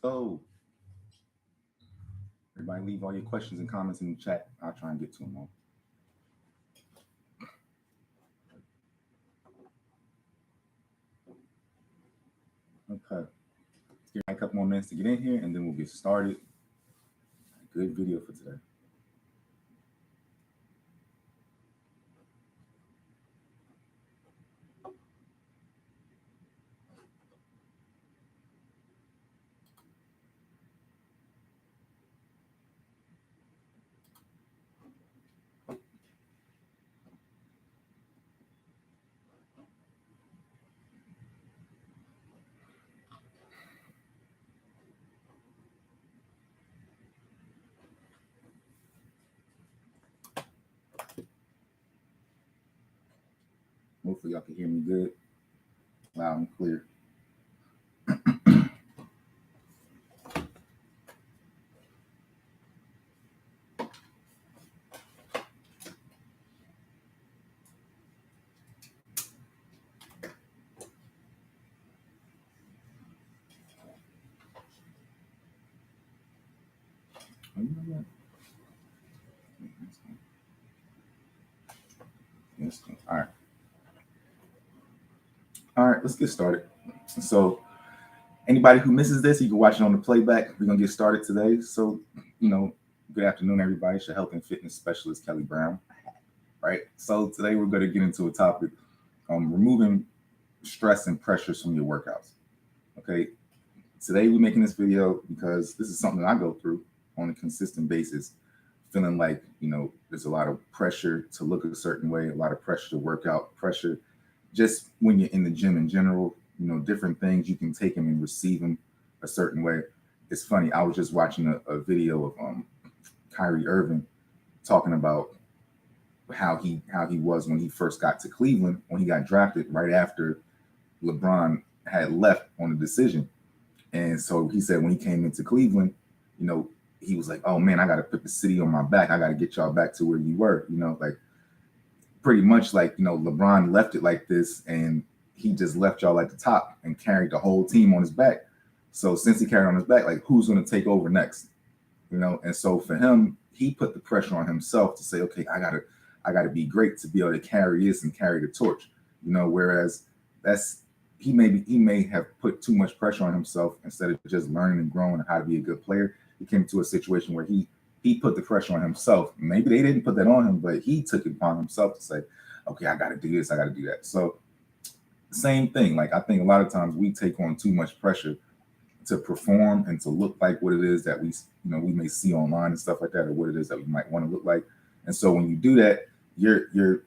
So, everybody leave all your questions and comments in the chat. I'll try and get to them all. Okay. Give me a couple more minutes to get in here and then we'll get started. Good video for today. Hopefully y'all can hear me good, loud and clear. Oh, you know what? Yes. All right. All right, let's get started. So anybody who misses this, you can watch it on the playback. We're going to get started today. So, good afternoon, everybody. It's your health and fitness specialist, Kelly Brown. Right. So today we're going to get into a topic, removing stress and pressures from your workouts. Okay. Today we're making this video because this is something that I go through on a consistent basis, feeling like, there's a lot of pressure to look a certain way, a lot of pressure to work out, pressure just when you're in the gym in general, different things, you can take them and receive them a certain way. It's funny. I was just watching a video of Kyrie Irving talking about how he was when he first got to Cleveland, when he got drafted right after LeBron had left on the decision. And so he said when he came into Cleveland, he was like, oh man, I got to put the city on my back. I got to get y'all back to where you were, like pretty much like, LeBron left it like this and he just left y'all at the top and carried the whole team on his back. So since he carried on his back, like who's going to take over next? And so for him, he put the pressure on himself to say, okay, I gotta be great to be able to carry this and carry the torch, whereas he may have put too much pressure on himself instead of just learning and growing how to be a good player. He came to a situation where he put the pressure on himself. Maybe they didn't put that on him, but he took it upon himself to say, okay, I got to do this, I got to do that. So same thing. Like I think a lot of times we take on too much pressure to perform and to look like what it is that we may see online and stuff like that, or what it is that we might want to look like. And so when you do that, you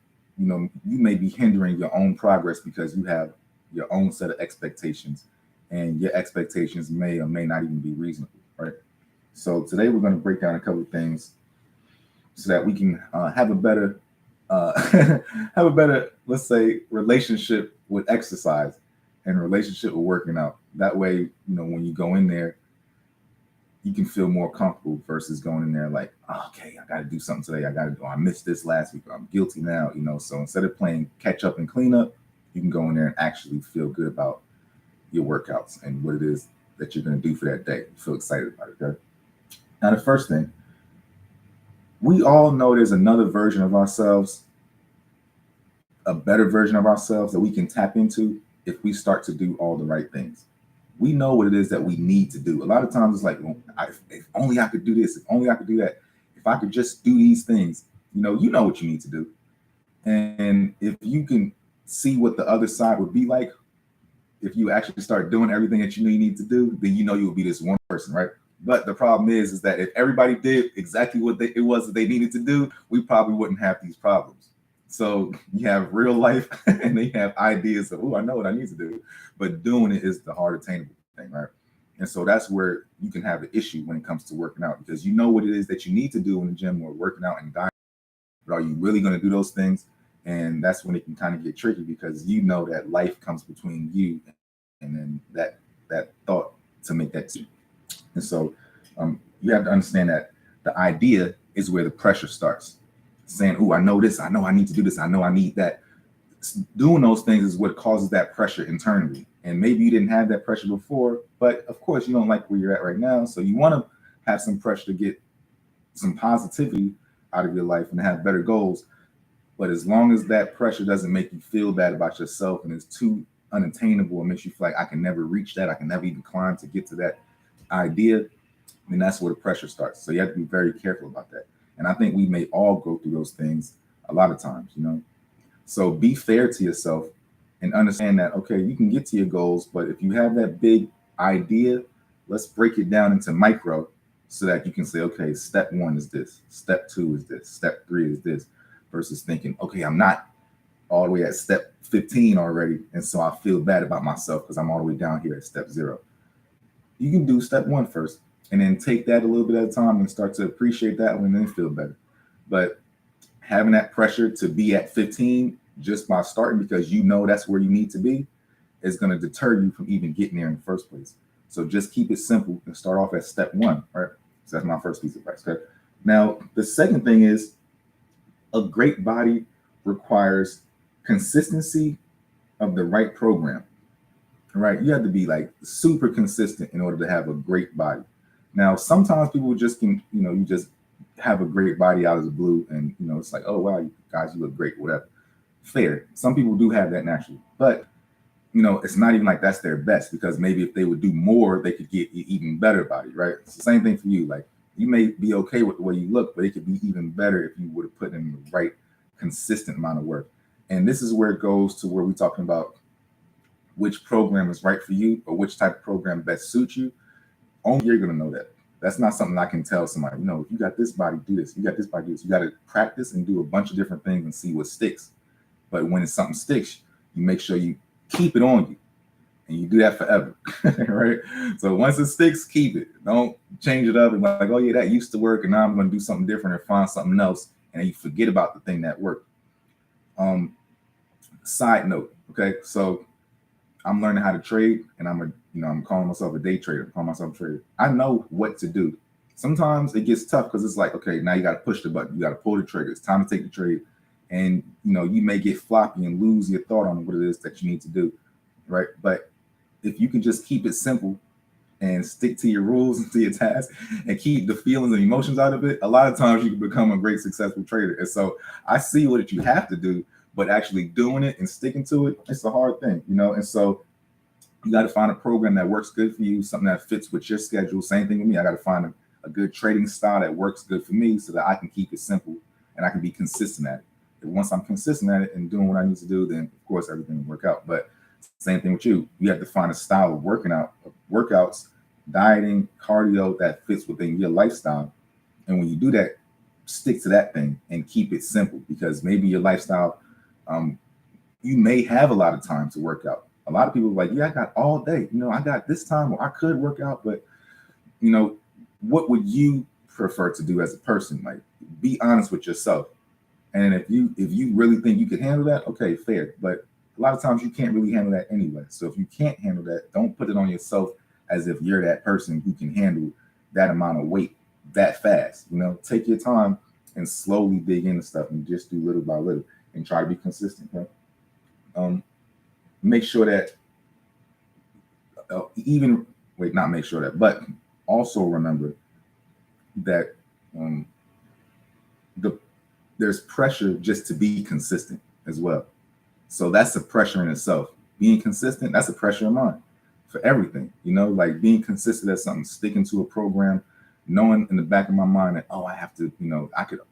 may be hindering your own progress because you have your own set of expectations, and your expectations may or may not even be reasonable, right? So today we're going to break down a couple of things so that we can have a better, let's say, relationship with exercise and relationship with working out. That way, when you go in there, you can feel more comfortable versus going in there like, oh, okay, I got to do something today. I missed this last week. I'm guilty now, So instead of playing catch up and clean up, you can go in there and actually feel good about your workouts and what it is that you're going to do for that day. You feel excited about it, okay? Now, the first thing, we all know there's another version of ourselves, a better version of ourselves that we can tap into if we start to do all the right things. We know what it is that we need to do. A lot of times it's like, well, if only I could do this, if only I could do that, if I could just do these things, you know what you need to do. And if you can see what the other side would be like, if you actually start doing everything that you need to do, then you will be this one person, right? But the problem is that if everybody did exactly what it was that they needed to do, we probably wouldn't have these problems. So you have real life and they have ideas of, oh, I know what I need to do, but doing it is the hard attainable thing, right? And so that's where you can have an issue when it comes to working out, because you know what it is that you need to do in the gym or working out and diet, but are you really going to do those things? And that's when it can kind of get tricky, because you know that life comes between you and then that thought to make that decision. And so you have to understand that the idea is where the pressure starts. Saying, oh, I know this, I know I need to do this, I know I need that. Doing those things is what causes that pressure internally. And maybe you didn't have that pressure before, but of course you don't like where you're at right now. So you want to have some pressure to get some positivity out of your life and have better goals. But as long as that pressure doesn't make you feel bad about yourself and it's too unattainable and makes you feel like I can never reach that, I can never even climb to get to that idea, then that's where the pressure starts. So you have to be very careful about that. And I think we may all go through those things a lot of times, you know. So be fair to yourself and understand that, okay, you can get to your goals, but if you have that big idea, let's break it down into micro so that you can say, okay, step one is this, step two is this, step three is this, versus thinking, okay, I'm not all the way at step 15 already. And so I feel bad about myself because I'm all the way down here at step zero. You can do step one first and then take that a little bit at a time and start to appreciate that one and then feel better. But having that pressure to be at 15 just by starting because you know that's where you need to be is going to deter you from even getting there in the first place. So just keep it simple and start off at step one, right? So that's my first piece of advice. Okay. Now, the second thing is a great body requires consistency of the right program, right? You have to be like super consistent in order to have a great body. Now, sometimes people just can, you just have a great body out of the blue and, it's like, oh, wow, you guys, you look great, whatever. Fair. Some people do have that naturally, but it's not even like that's their best because maybe if they would do more, they could get an even better body, right? It's the same thing for you. Like you may be okay with the way you look, but it could be even better if you would have put in the right consistent amount of work. And this is where it goes to where we're talking about which program is right for you or which type of program best suits you. Only you're going to know that. That's not something I can tell somebody, if you got this body, do this. You got this body, do this. You got to practice and do a bunch of different things and see what sticks. But when it's something sticks, you make sure you keep it on you. And you do that forever, right? So once it sticks, keep it. Don't change it up and like, oh yeah, that used to work and now I'm going to do something different or find something else. And then you forget about the thing that worked. Side note, okay? So I'm learning how to trade and I'm calling myself a day trader. I'm calling myself a trader. I know what to do. Sometimes it gets tough because it's like, okay, now you got to push the button. You got to pull the trigger. It's time to take the trade. And, you may get floppy and lose your thought on what it is that you need to do, right? But if you can just keep it simple and stick to your rules and to your tasks and keep the feelings and emotions out of it, a lot of times you can become a great successful trader. And so I see what you have to do, but actually doing it and sticking to it, it's a hard thing, And so you got to find a program that works good for you, something that fits with your schedule. Same thing with me. I got to find a good trading style that works good for me so that I can keep it simple and I can be consistent at it. And once I'm consistent at it and doing what I need to do, then of course everything will work out. But same thing with you. You have to find a style of workouts, dieting, cardio that fits within your lifestyle. And when you do that, stick to that thing and keep it simple because maybe your lifestyle, you may have a lot of time to work out. A lot of people are like, yeah, I got all day. I got this time where I could work out, but what would you prefer to do as a person? Like, be honest with yourself. And if you really think you can handle that, okay, fair. But a lot of times you can't really handle that anyway. So if you can't handle that, don't put it on yourself as if you're that person who can handle that amount of weight that fast. Take your time and slowly dig into stuff and just do little by little and try to be consistent. Okay? Make sure that not make sure that, but also remember that there's pressure just to be consistent as well. So that's a pressure in itself. Being consistent, that's a pressure of mine for everything. Like being consistent at something, sticking to a program, knowing in the back of my mind that, oh, I have to,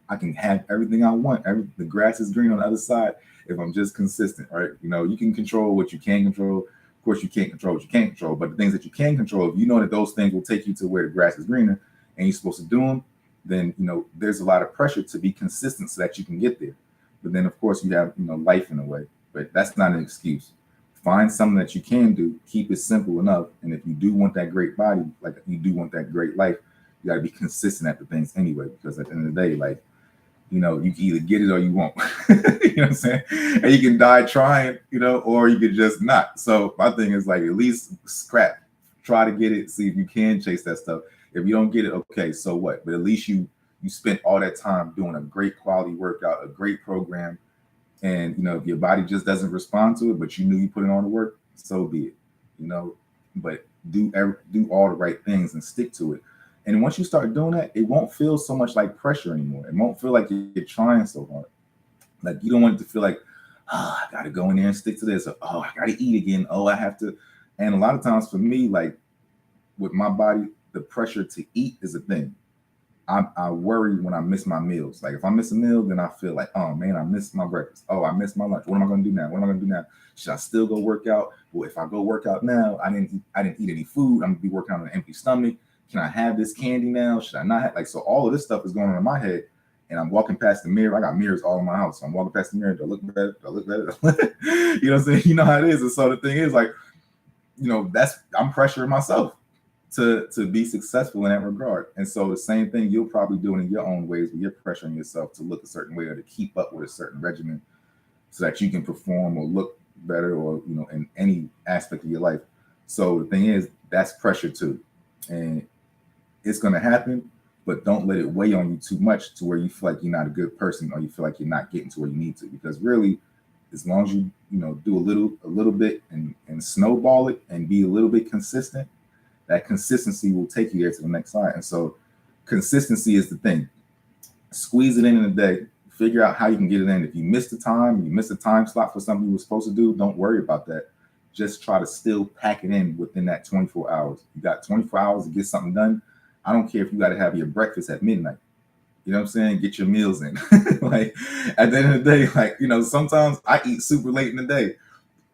I can have everything I want. The grass is green on the other side if I'm just consistent, right? You can control what you can control. Of course, you can't control what you can't control, but the things that you can control, if you know that those things will take you to where the grass is greener and you're supposed to do them, then, there's a lot of pressure to be consistent so that you can get there. But then, of course, you have, life in a way, but that's not an excuse. Find something that you can do, keep it simple enough. And if you do want that great body, like you do want that great life, you got to be consistent at the things anyway, because at the end of the day, like, you can either get it or you won't, you know what I'm saying? And you can die trying, or you could just not. So my thing is like, at least scrap, try to get it, see if you can chase that stuff. If you don't get it, okay, so what? But at least you spent all that time doing a great quality workout, a great program. And, if your body just doesn't respond to it, but you knew you put in all the work, so be it. you know, but do all the right things and stick to it. And once you start doing that, it won't feel so much like pressure anymore. It won't feel like you're trying so hard. Like you don't want it to feel like, oh, I gotta go in there and stick to this, or oh, I gotta eat again. Oh, I have to. And a lot of times for me, like with my body, the pressure to eat is a thing. I worry when I miss my meals. Like if I miss a meal, then I feel like, oh man, I missed my breakfast. Oh, I missed my lunch. What am I gonna do now? What am I gonna do now? Should I still go work out? Well, if I go work out now, I didn't eat any food. I'm gonna be working on an empty stomach. Can I have this candy now? Should I not have, like, so all of this stuff is going on in my head. And I'm walking past the mirror. I got mirrors all in my house. So I'm walking past the mirror. Do I look better? Do I look better? You know what I'm saying? You know how it is. And so the thing is, like, I'm pressuring myself to be successful in that regard. And so the same thing you'll probably do in your own ways, where you're pressuring yourself to look a certain way or to keep up with a certain regimen so that you can perform or look better, or in any aspect of your life. So the thing is, that's pressure too. And it's going to happen, but don't let it weigh on you too much to where you feel like you're not a good person, or you feel like you're not getting to where you need to. Because really, as long as you do a little bit and snowball it and be a little bit consistent, that consistency will take you there to the next side. And so consistency is the thing. Squeeze it in a day. Figure out how you can get it in. If you miss the time slot for something you were supposed to do, don't worry about that. Just try to still pack it in within that 24 hours. You got 24 hours to get something done. I don't care if you got to have your breakfast at midnight. You know what I'm saying? Get your meals in. Like at the end of the day, like, sometimes I eat super late in the day,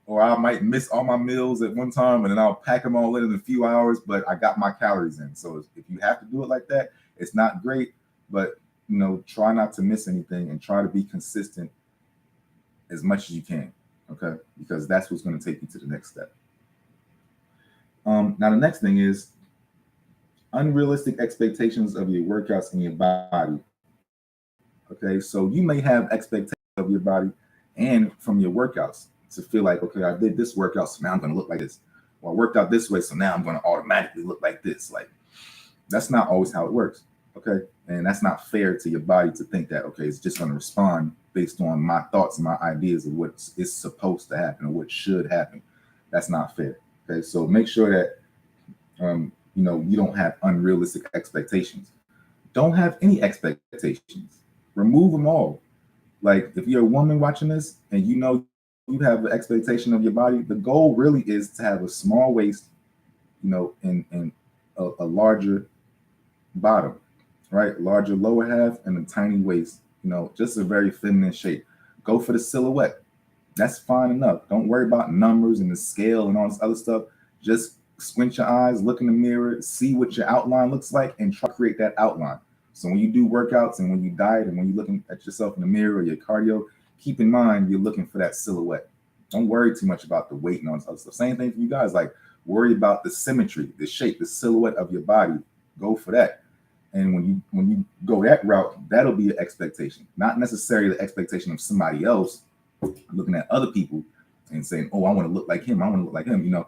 or I might miss all my meals at one time, and then I'll pack them all in a few hours, but I got my calories in. So if you have to do it like that, it's not great, but try not to miss anything and try to be consistent as much as you can. Okay. Because that's what's going to take you to the next step. Now the next thing is unrealistic expectations of your workouts and your body. Okay. So you may have expectations of your body and from your workouts to feel like, okay, I did this workout, so now I'm going to look like this. Or I worked out this way, so now I'm going to automatically look like this. Like, that's not always how it works. Okay. And that's not fair to your body to think that, okay, it's just going to respond based on my thoughts and my ideas of what is supposed to happen or what should happen. That's not fair. Okay. So make sure that, you don't have unrealistic expectations. Don't have any expectations. Remove them all. Like if you're a woman watching this and you have an expectation of your body, the goal really is to have a small waist, and a larger bottom, right? Larger lower half and a tiny waist, just a very feminine shape. Go for the silhouette. That's fine enough. Don't worry about numbers and the scale and all this other stuff. Just squint your eyes, look in the mirror, see what your outline looks like, and try to create that outline. So when you do workouts and when you diet and when you're looking at yourself in the mirror or your cardio, keep in mind you're looking for that silhouette. Don't worry too much about the weight and all this other stuff. Same thing for you guys. Like, worry about the symmetry, the shape, the silhouette of your body. Go for that. And when you go that route, that'll be an expectation, not necessarily the expectation of somebody else looking at other people and saying, "Oh, I want to look like him. I want to look like him."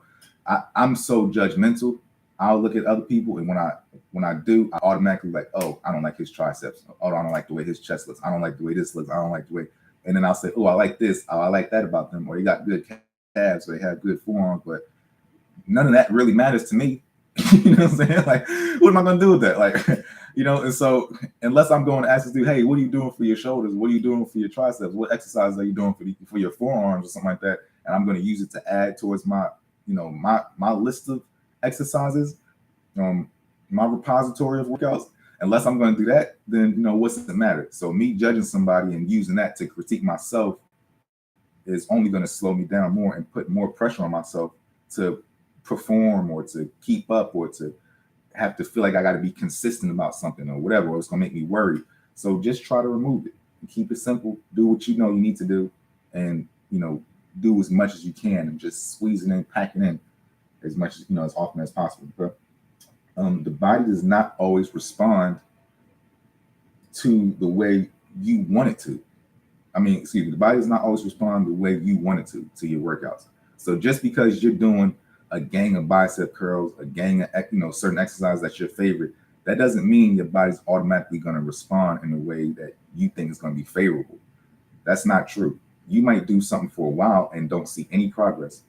I'm so judgmental. I'll look at other people, and when I do, I automatically like, "Oh, I don't like his triceps. Oh, I don't like the way his chest looks. I don't like the way this looks. I don't like the way." And then I'll say, "Oh, I like this. Oh, I like that about them." Or they got good calves, or they have good forearms, but none of that really matters to me. You know what I'm saying? Like, what am I going to do with that? Like, and so unless I'm going to ask this dude, "Hey, what are you doing for your shoulders? What are you doing for your triceps? What exercises are you doing for your forearms or something like that?" And I'm going to use it to add towards my, my list of exercises, my repository of workouts. Unless I'm going to do that, then, what's the matter? So me judging somebody and using that to critique myself is only going to slow me down more and put more pressure on myself to perform or to keep up or to have to feel like I got to be consistent about something or whatever, or it's going to make me worry. So just try to remove it and keep it simple. Do what you know you need to do, and, do as much as you can, and just squeeze it in, pack it in as much as, as often as possible. But the body does not always respond to the way you want it to. The body does not always respond the way you want it to your workouts. So just because you're doing a gang of bicep curls, a gang of, certain exercises that's your favorite, that doesn't mean your body's automatically going to respond in a way that you think is going to be favorable. That's not true. You might do something for a while and don't see any progress.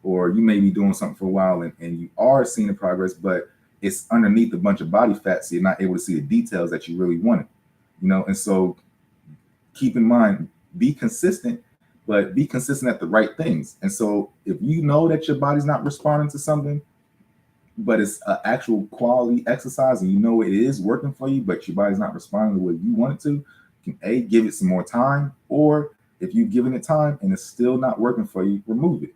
or you may be doing something for a while and you are seeing the progress, but it's underneath a bunch of body fat, so you're not able to see the details that you really wanted, and so keep in mind, be consistent, but be consistent at the right things. And so if you know that your body's not responding to something, but it's an actual quality exercise and you know it is working for you, but your body's not responding the way you want it to, you can give it some more time, or if you've given it time and it's still not working for you, remove it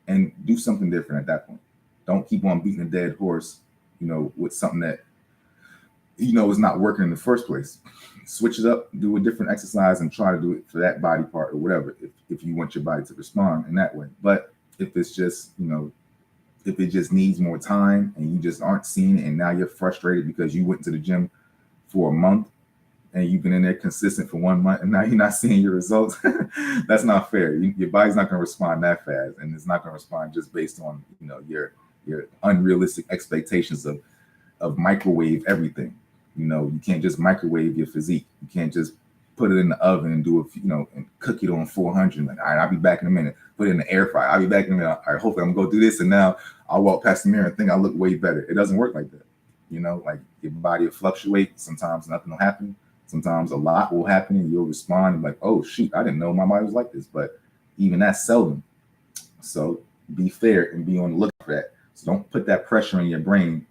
and do something different at that point. Don't keep on beating a dead horse, with something that is not working in the first place. Switch it up, do a different exercise, and try to do it for that body part or whatever, if you want your body to respond in that way. But if it's just, if it just needs more time and you just aren't seeing it, and now you're frustrated because you went to the gym for a month and you've been in there consistent for 1 month and now you're not seeing your results, that's not fair. Your body's not going to respond that fast, and it's not going to respond just based on your unrealistic expectations of microwave everything. You can't just microwave your physique. You can't just put it in the oven and do it, and cook it on 400. Like, all right, I'll be back in a minute. Put it in the air fryer. I'll be back in a minute. All right, hopefully I'm going to go do this. And now I'll walk past the mirror and think I look way better. It doesn't work like that. Like your body will fluctuate. Sometimes nothing will happen. Sometimes a lot will happen and you'll respond and like, oh, shoot, I didn't know my body was like this. But even that's seldom. So be fair and be on the lookout for that. So don't put that pressure in your brain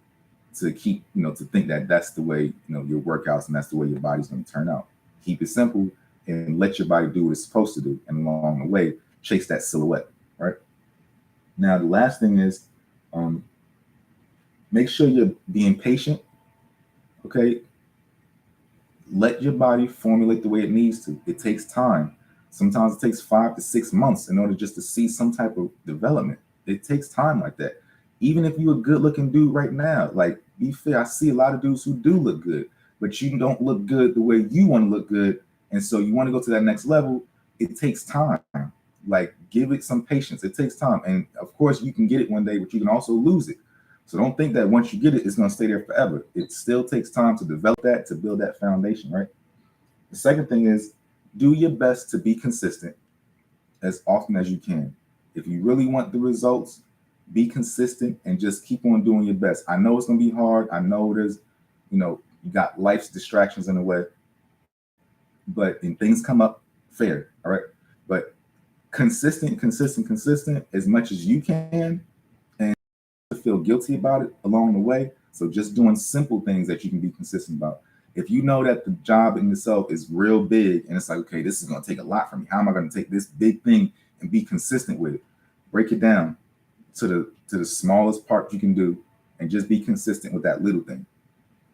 to keep, to think that that's the way, your workouts and that's the way your body's going to turn out. Keep it simple and let your body do what it's supposed to do. And along the way, chase that silhouette, right? Now, the last thing is make sure you're being patient, okay? Let your body formulate the way it needs to. It takes time. Sometimes it takes 5 to 6 months in order just to see some type of development. It takes time like that. Even if you're a good looking dude right now, like, be fair, I see a lot of dudes who do look good, but you don't look good the way you want to look good. And so you want to go to that next level. It takes time. Like, give it some patience. It takes time. And of course you can get it one day, but you can also lose it. So don't think that once you get it, it's going to stay there forever. It still takes time to develop that, to build that foundation, right? The second thing is, do your best to be consistent as often as you can. If you really want the results, be consistent and just keep on doing your best. I know it's going to be hard. I know there's, you got life's distractions in the way, but and things come up, fair, all right? But consistent as much as you can, and feel guilty about it along the way. So just doing simple things that you can be consistent about. If you know that the job in itself is real big and it's like, okay, this is going to take a lot from me. How am I going to take this big thing and be consistent with it? Break it down to the smallest part you can do and just be consistent with that little thing.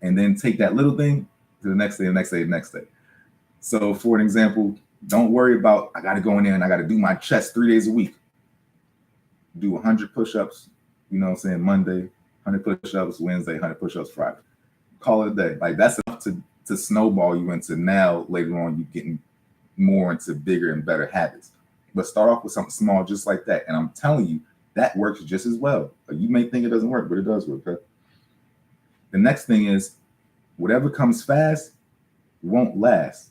And then take that little thing to the next day, the next day, the next day. So for an example, don't worry about, I got to go in there and I got to do my chest 3 days a week. Do 100 push-ups, Monday, 100 push-ups, Wednesday, 100 push-ups, Friday. Call it a day. Like, that's enough to snowball you into now later on you getting more into bigger and better habits. But start off with something small just like that. And I'm telling you, that works just as well. You may think it doesn't work, but it does work. Okay? The next thing is, whatever comes fast won't last.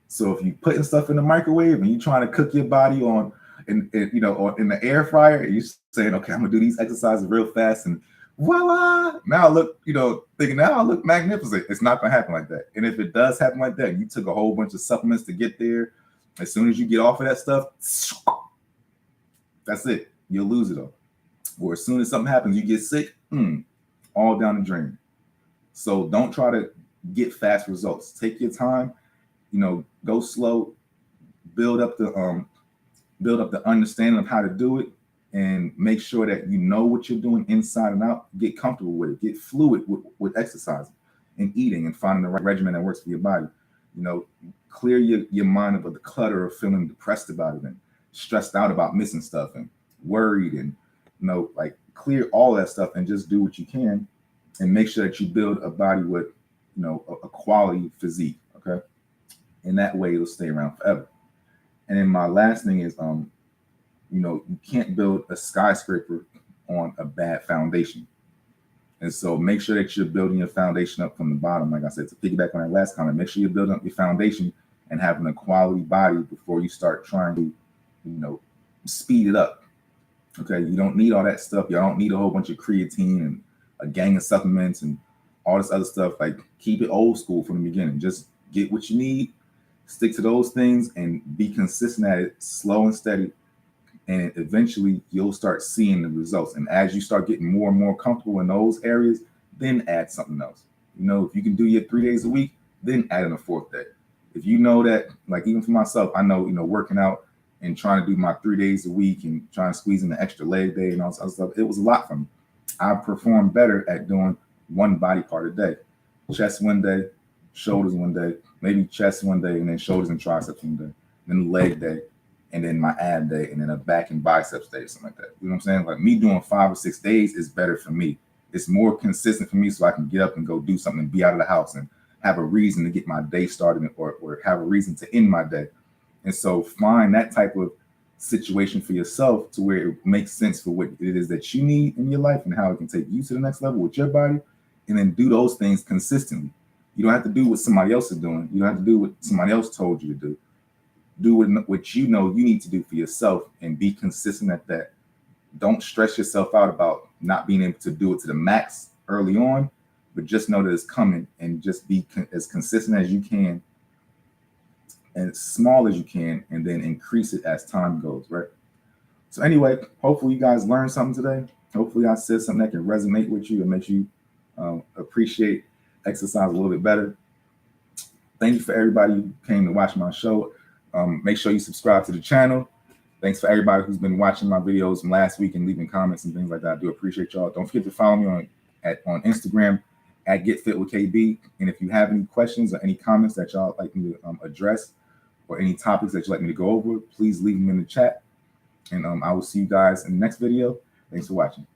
So if you're putting stuff in the microwave and you're trying to cook your body or in the air fryer, and you're saying, okay, I'm gonna do these exercises real fast and voila, now I look, thinking now I look magnificent. It's not gonna happen like that. And if it does happen like that, you took a whole bunch of supplements to get there. As soon as you get off of that stuff, that's it. You'll lose it all. Or as soon as something happens, you get sick, all down the drain. So don't try to get fast results. Take your time, go slow, build up the understanding of how to do it, and make sure that you know what you're doing inside and out. Get comfortable with it. Get fluid with exercising and eating and finding the right regimen that works for your body. Clear your mind of the clutter of feeling depressed about it and stressed out about missing stuff and worried and, clear all that stuff and just do what you can and make sure that you build a body with, a quality physique. Okay. And that way it'll stay around forever. And then my last thing is, you can't build a skyscraper on a bad foundation. And so make sure that you're building your foundation up from the bottom. Like I said, to piggyback on that last comment, make sure you're building up your foundation and having a quality body before you start trying to, speed it up. Okay, you don't need all that stuff. Y'all don't need a whole bunch of creatine and a gang of supplements and all this other stuff. Like, keep it old school from the beginning. Just get what you need, stick to those things, and be consistent at it, slow and steady. And eventually you'll start seeing the results. And as you start getting more and more comfortable in those areas, then add something else. If you can do your 3 days a week, then add in a fourth day. If you know that, like, even for myself, I know, working out and trying to do my 3 days a week and trying to squeeze in the extra leg day and all this other stuff, it was a lot for me. I perform better at doing one body part a day. Chest one day, shoulders one day, maybe chest one day, and then shoulders and triceps one day, then leg day, and then my ab day, and then a back and biceps day, something like that. You know what I'm saying? Like, me doing 5 or 6 days is better for me. It's more consistent for me, so I can get up and go do something and be out of the house and have a reason to get my day started, or have a reason to end my day. And so find that type of situation for yourself to where it makes sense for what it is that you need in your life and how it can take you to the next level with your body, and then do those things consistently. You don't have to do what somebody else is doing. You don't have to do what somebody else told you to do. Do what you know you need to do for yourself, and be consistent at that. Don't stress yourself out about not being able to do it to the max early on, but just know that it's coming, and just be as consistent as you can and as small as you can, and then increase it as time goes, right? So anyway, hopefully you guys learned something today. Hopefully I said something that can resonate with you and make you appreciate exercise a little bit better. Thank you for everybody who came to watch my show. Make sure you subscribe to the channel. Thanks for everybody who's been watching my videos from last week and leaving comments and things like that. I do appreciate y'all. Don't forget to follow me on Instagram at GetFitWithKB. And if you have any questions or any comments that y'all like me to address, or any topics that you'd like me to go over, please leave them in the chat. And I will see you guys in the next video. Thanks for watching.